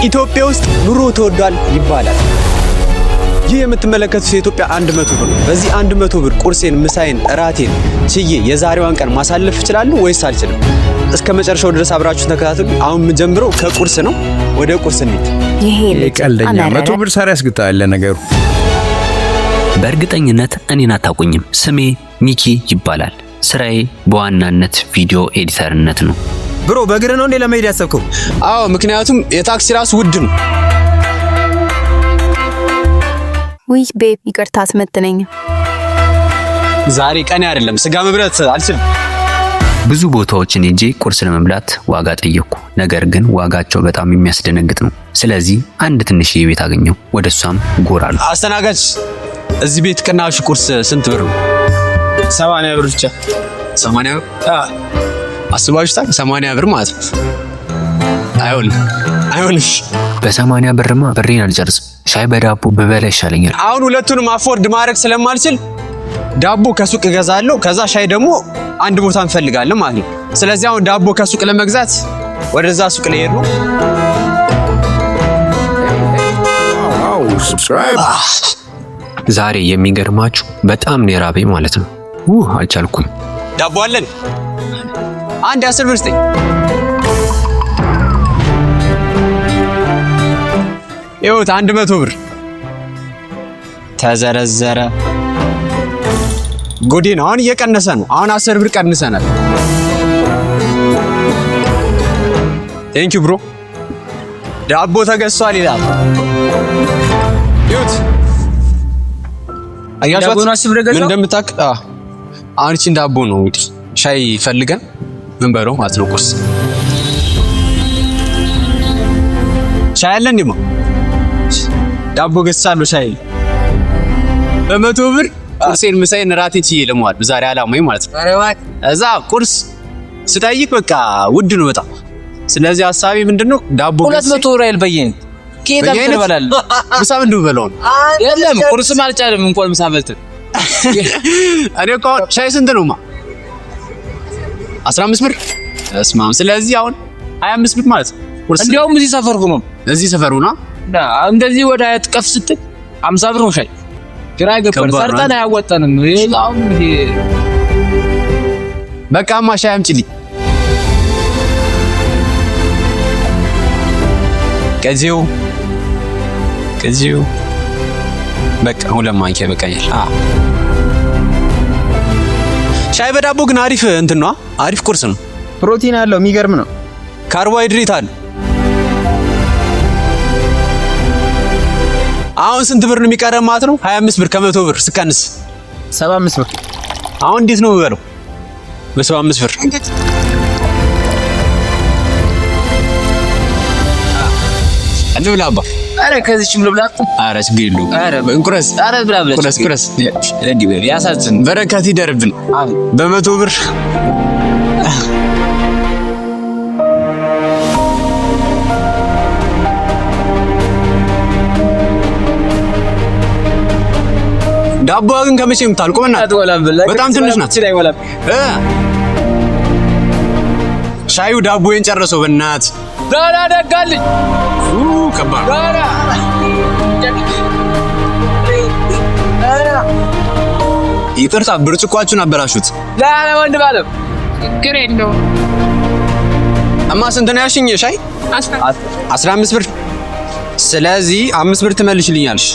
ኢትዮጵያ ውስጥ ኑሮ ተወዷል ይባላል። ይህ የምትመለከቱት የኢትዮጵያ 100 ብር ነው። በዚህ 100 ብር ቁርሴን፣ ምሳዬን፣ እራቴን ችዬ የዛሬዋን ቀን ማሳለፍ እችላለሁ ወይስ አልችልም? እስከ መጨረሻው ድረስ አብራችሁ ተከታተሉ። አሁን የምንጀምረው ከቁርስ ነው። ወደ ቁርስ እንሂድ። ይሄ ቀልደኛ 100 ብር ሳሪ ያስገጣለ ነገሩ። በእርግጠኝነት እኔን አታውቁኝም። ስሜ ሚኪ ይባላል። ስራዬ በዋናነት ቪዲዮ ኤዲተርነት ነው። ብሮ በእግር ነው እንዴ ለመሄድ ያሰብከው? አዎ፣ ምክንያቱም የታክሲ ራሱ ውድ ነው። ውይ ቤብ ይቅርታ አትመጥነኝ። ዛሬ ቀኔ አይደለም፣ ስጋ መብላት አልችልም። ብዙ ቦታዎችን ሄጄ ቁርስ ለመብላት ዋጋ ጠየቅኩ። ነገር ግን ዋጋቸው በጣም የሚያስደነግጥ ነው። ስለዚህ አንድ ትንሽዬ ቤት አገኘው። ወደሷም ጎራሉ። አስተናጋጅ፣ እዚህ ቤት ቅናሹ ቁርስ ስንት ብር ነው? 80 ብር ብቻ። 80 ብር? አስባችሁታል? 80 ብር ማለት ነው። አይሆንሽ። በ80 ብርማ ብሬን አልጨርስም። ሻይ በዳቦ በበላ ይሻለኛል። አሁን ሁለቱንም አፎርድ ማድረግ ስለማልችል ዳቦ ከሱቅ እገዛለሁ፣ ከዛ ሻይ ደግሞ አንድ ቦታ እንፈልጋለን ማለት ነው። ስለዚህ አሁን ዳቦ ከሱቅ ለመግዛት ወደዛ ሱቅ ልሄድ ነው። ዛሬ የሚገርማችሁ በጣም ነው የራበኝ ማለት ነው። አልቻልኩም። ዳቦ አለን? አንድ 10 ብር ስጠኝ። ይኸውት 100 ብር ተዘረዘረ። ጎዴ ነው። አሁን እየቀነሰ ነው። አሁን 10 ብር ቀንሰናል። ቴንክ ዩ ብሮ። ዳቦ ተገዝቷል ይላል። ይኸውት አያችኋት ምን እንደምታክ። አሁን እቺን ዳቦ ነው እንግዲህ ሻይ ፈልገን ምን በለው ማለት ነው። ቁርስ ሻይ አለ እንዴ? ዳቦ ገዝቻለሁ። ሻይ በ100 ብር ቁርሴን፣ ምሳዬን፣ እራቴን ችዬ ለመዋል ዛሬ አላማዬ ማለት ነው። እዛ ቁርስ ስጠይቅ በቃ ውድ ነው በጣም። ስለዚህ ሀሳቤ ምንድነው? ዳቦ 200 ብር አይልበየን ኬታ ትበላል። ምሳ ምንድነው በለው? የለም ቁርስም አልቻለም እንኳን ምሳ በልተ። እኔ እኮ ሻይ ስንት ነው? 15 ብር። እስማም። ስለዚህ አሁን 25 ብር ማለት ነው። እንዲያውም እዚህ ሰፈር ሆኖ እዚህ ሰፈር ሆኖ እንደዚህ ወደ አያት ቀፍ ስትል 50 ብር ነው ሻይ። ግራ ገባን። ሰርተን አያወጣንም። ይሄው በቃማ ሻይ አምጪልኝ። ከዚሁ በቃ 2 ማንኪያ በቃኛል። ሻይ በዳቦ ግን አሪፍ እንትን ነው። አሪፍ ቁርስ ነው። ፕሮቲን አለው። የሚገርም ነው። ካርቦሃይድሬት አለ። አሁን ስንት ብር ነው የሚቀረው ማለት ነው? 25 ብር ከ100 ብር ስቀንስ 75 ብር። አሁን እንዴት ነው የምበለው? በ75 ብር እንብላባ። አረ ከዚህም ልብላ። አረ ችግር የለውም። አረ እንቁረስ። አረ ብላ ብላ። ቁረስ። ለዲ ያሳዝን። በረከት ይደርብን። በ100 ብር ዳቦ ግን ከመቼም ታልቆና በጣም ትንሽ ናት። ሻዩ ዳቦዬን ጨረሰው። በእናት ዳራ ደጋልኝ ከባድ ይቅርታ፣ ብርጭቋችሁን አበላሹት። ዳራ ወንድ ባለም ግሬ ነው። እማ ስንት ነው ያልሽኝ? ሻይ 15 ብር። ስለዚህ 5 ብር ትመልሽልኛለሽ።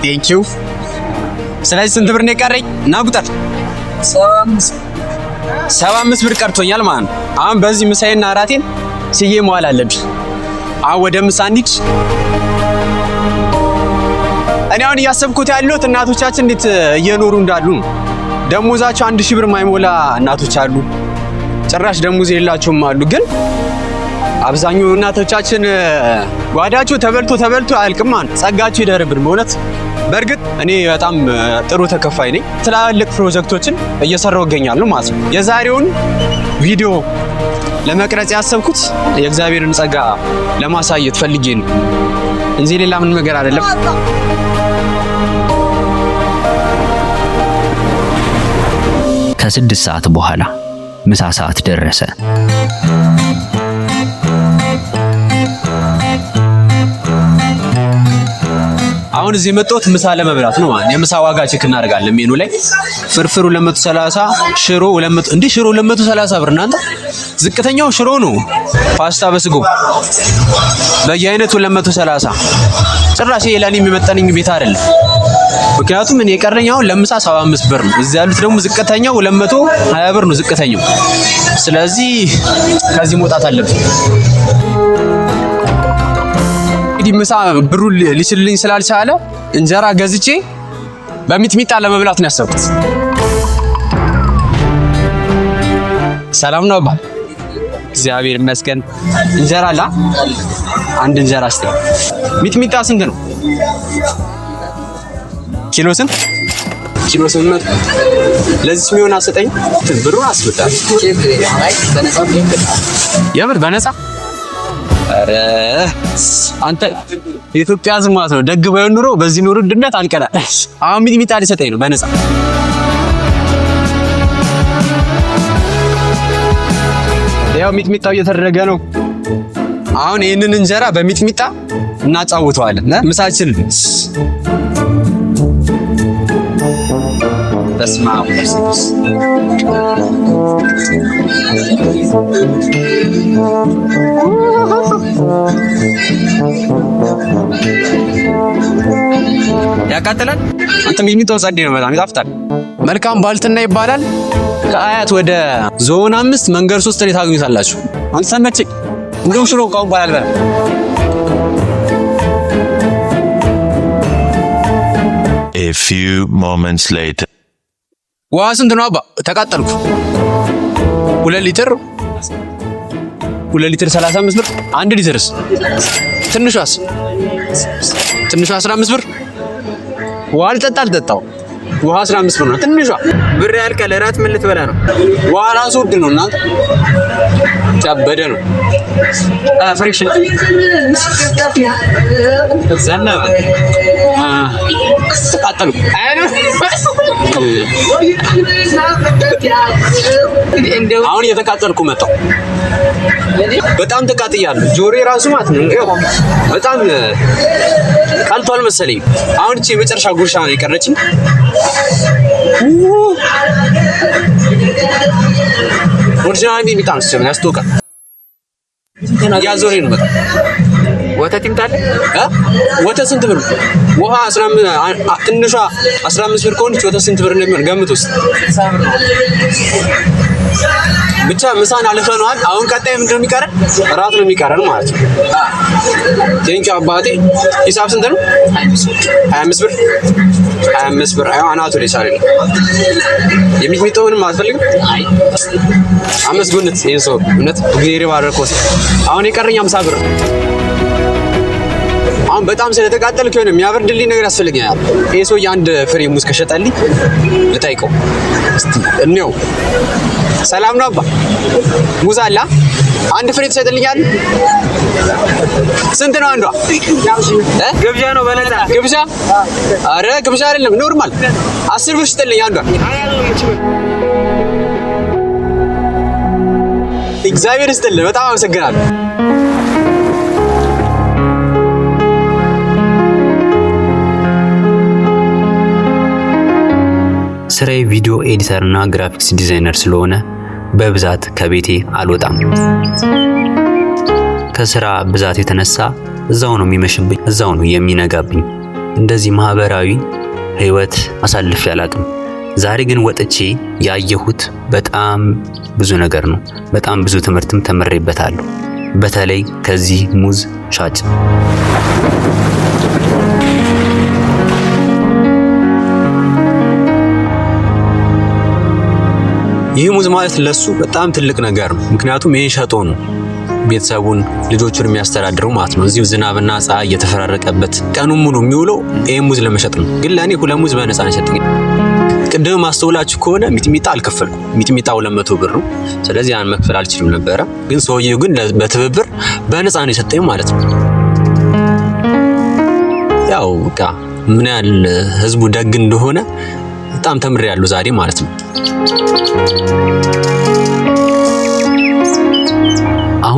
ቴንኪው። ስለዚህ ስንት ብር ነው የቀረኝ? እና ቁጥር 75 ብር ቀርቶኛል ማለት ነው። አሁን በዚህ ምሳዬና እራቴን ስዬ መዋል አለብኝ። አሁን ወደ ምሳ እንሂድ። እኔ አሁን እያሰብኩት ያለሁት እናቶቻችን እንዴት እየኖሩ እንዳሉ ነው። ደሞዛቸው 1000 ብር ማይሞላ እናቶች አሉ፣ ጭራሽ ደሞዝ የሌላቸውም አሉ። ግን አብዛኛው እናቶቻችን ጓዳቸው ተበልቶ አያልቅም። ጸጋቸው ይደርብን በእውነት። በእርግጥ እኔ በጣም ጥሩ ተከፋይ ነኝ። ትላልቅ ፕሮጀክቶችን እየሰራሁ እገኛለሁ ማለት ነው። የዛሬውን ቪዲዮ ለመቅረጽ ያሰብኩት የእግዚአብሔርን ጸጋ ለማሳየት ፈልጌ ነው እንጂ ሌላ ምን ነገር አይደለም። ከ6 ሰዓት በኋላ ምሳ ሰዓት ደረሰ። አሁን እዚህ መጣሁት ምሳ ለመብላት ነው ማለት የምሳ ዋጋ ቼክ እናደርጋለን ሜኑ ላይ ፍርፍሩ 230 ሽሮ 200 እንዴ ሽሮ 230 ብር እናንተ ዝቅተኛው ሽሮ ነው ፓስታ በስጎ በየአይነቱ 230 ጭራሽ ለኔ የሚመጣኝ ቤት አይደለም ምክንያቱም እኔ የቀረኛው ለምሳ 75 ብር ነው እዚህ ያሉት ደግሞ ዝቅተኛው 220 ብር ነው ዝቅተኛው ስለዚህ ከዚህ መውጣት አለብኝ እንግዲህ ምሳ ብሩ ሊችልልኝ ስላልቻለ እንጀራ ገዝቼ በሚጥሚጣ ለመብላት ነው ያሰብኩት። ሰላም ነው አባ እግዚአብሔር ይመስገን። እንጀራ አለ አንድ እንጀራ እስቲ ሚጥሚጣ ስንት ነው? ኪሎ ስንት? ኪሎ 800 ለዚህ የሚሆን አሰጠኝ ብሩን አስብታል። የምር በነፃ አረ አንተ የኢትዮጵያ ሕዝብ ማለት ነው ደግ ባይሆን ኑሮ በዚህ ኑሮ ውድነት አልቀና አሁን ሚጥሚጣ ሊሰጠኝ ነው በነፃ ያው ሚጥሚጣው እየተደረገ ነው አሁን ይሄንን እንጀራ በሚጥሚጣ እናጫውተዋለን ምሳችን ተስማሙ ያቃጥላል አንተ ሚጥሚጣው ጸዴ ነው በጣም ይጣፍጣል መልካም ባልትና ይባላል ከአያት ወደ ዞን 5 መንገድ 3 ላይ ታገኙታላችሁ አንተ ሰመች እንደው ሽሮ ቃው ባላል በል A few moments later ውሃ ስንት ነው አባ ተቃጠልኩ 2 ሊትር 35 ብር 1 ሊትርስ ትንሿስ 15 ብር ውሃ አልጠጣው ውሃ 15 ብር ነው ትንሿ ብር ያልቃል እራት ምን ልትበላ ነው ውሃ ራሱ ውድ ነው እናንተ ጨበደ ነው ፍሪክሽን ዘነበ ተቃጠልኩ አሁን እየተቃጠልኩ መጣሁ በጣም ተቃጥያለሁ ጆሮዬ ራሱ ማለት ነው በጣም ቀልቷል መሰለኝ አሁን እቺ የመጨረሻ ጉርሻ ነው የቀረችኝ ኦሪጂናል ሚጥሚጣ ነው ሲጀምር ያስቶቃል ያዞሬ ነው በጣም ወተት ይምጣል ወተት ስንት ብር ውሃ 15 ትንሿ 15 ብር ከሆነች ወተት ስንት ብር እንደሚሆን ገምት ውስጥ ብቻ ምሳን አልፈናል አሁን ቀጣይ ምንድነው የሚቀረን እራት ነው የሚቀረን ማለት ነው ቴንኪው አባቴ ሂሳብ ስንት ነው 25 ብር 25 ብር አናቱ ላይ ሳሪ የሚጥሚጣው ምንም አትፈልግም አምስት ጉንት ይሄን ሰው እውነት እግዚአብሔር ባረኮት አሁን የቀረኝ 50 ብር አሁን በጣም ስለተቃጠልኩ ነው የሚያበርድልኝ ነገር ያስፈልገኛል ይሄ ሰው አንድ ፍሬ ሙዝ ከሸጠልኝ ልታይቀው እስቲ እንየው ሰላም ነው አባ ሙዝ አለ አንድ ፍሬ ትሸጥልኛል ስንት ነው አንዷ ግብዣ ነው በነፃ ግብዣ አረ ግብዣ አይደለም ኖርማል 10 ብር ሽጥልኝ አንዷ እግዚአብሔር ይስጥልኝ በጣም አመሰግናለሁ ስራዬ ቪዲዮ ኤዲተር እና ግራፊክስ ዲዛይነር ስለሆነ በብዛት ከቤቴ አልወጣም ከስራ ብዛት የተነሳ እዛው ነው የሚመሽብኝ እዛው ነው የሚነጋብኝ እንደዚህ ማህበራዊ ህይወት አሳልፌ አላቅም ዛሬ ግን ወጥቼ ያየሁት በጣም ብዙ ነገር ነው በጣም ብዙ ትምህርትም ተመሬበታለሁ በተለይ ከዚህ ሙዝ ሻጭ ይህ ሙዝ ማለት ለሱ በጣም ትልቅ ነገር ነው ምክንያቱም ይሄን ሸጦ ነው ቤተሰቡን ልጆቹን የሚያስተዳድረው ማለት ነው እዚሁ ዝናብና ፀሐይ እየተፈራረቀበት ቀኑን ሙሉ የሚውለው ይሄን ሙዝ ለመሸጥ ነው ግን ለኔ 2 ሙዝ በነፃ ነው የሰጠኝ ቅድም ማስተውላችሁ ከሆነ ሚጥሚጣ አልከፈልኩም ሚጥሚጣው 200 ብር ነው ስለዚህ ያን መክፈል አልችልም ነበር ግን ሰውየው ግን በትብብር በነፃ ነው የሰጠኝ ማለት ነው ያው በቃ ምን ያህል ህዝቡ ደግ እንደሆነ በጣም ተምሬያለሁ ዛሬ ማለት ነው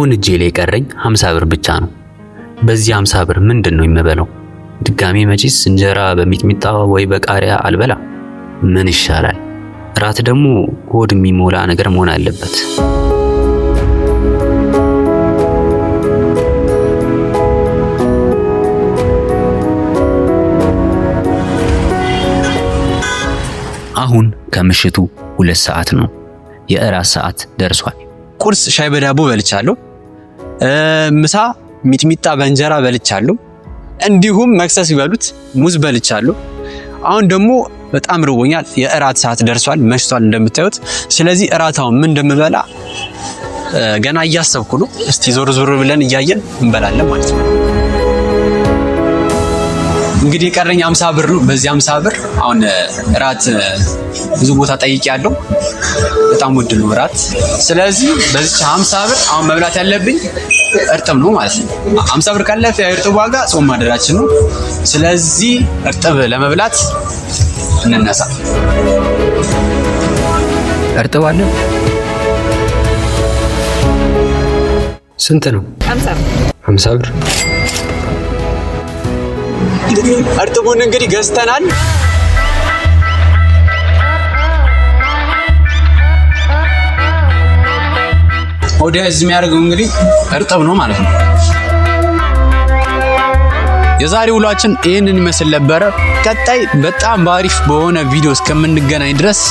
አሁን እጄ ላይ ቀረኝ 50 ብር ብቻ ነው። በዚህ 50 ብር ምንድነው የምበላው? ድጋሜ መጪስ እንጀራ በሚጥሚጣ ወይ በቃሪያ አልበላ። ምን ይሻላል? ራት ደግሞ ሆድ የሚሞላ ነገር መሆን አለበት። አሁን ከምሽቱ 2 ሰዓት ነው። የእራት ሰዓት ደርሷል። ቁርስ ሻይ በዳቦ በልቻለሁ። ምሳ ሚጥሚጣ በእንጀራ በልቻለሁ። እንዲሁም መክሰስ ይበሉት ሙዝ በልቻለሁ። አሁን ደግሞ በጣም ርቦኛል። የእራት ሰዓት ደርሷል፣ መሽቷል እንደምታዩት። ስለዚህ እራታውን ምን እንደምበላ ገና እያሰብኩ ነው። እስቲ ዞር ዞር ብለን እያየን እንበላለን ማለት ነው። እንግዲህ የቀረኝ 50 ብር ነው። በዚህ 50 ብር አሁን እራት ብዙ ቦታ ጠይቄያለሁ። በጣም ውድ ነው እራት። ስለዚህ በዚህ 50 ብር አሁን መብላት ያለብኝ እርጥብ ነው ማለት ነው። 50 ብር ካለፈ የእርጥብ ዋጋ ጾም ማደራችን ነው። ስለዚህ እርጥብ ለመብላት እንነሳ። እርጥብ አለ? ስንት ነው? 50 ብር። እርጥቡን እንግዲህ ገዝተናል። ወደ እዚህ የሚያደርገው እንግዲህ እርጥብ ነው ማለት ነው። የዛሬ ውሏችን ይህንን ይመስል ነበረ። ቀጣይ በጣም ባሪፍ በሆነ ቪዲዮ እስከምንገናኝ ድረስ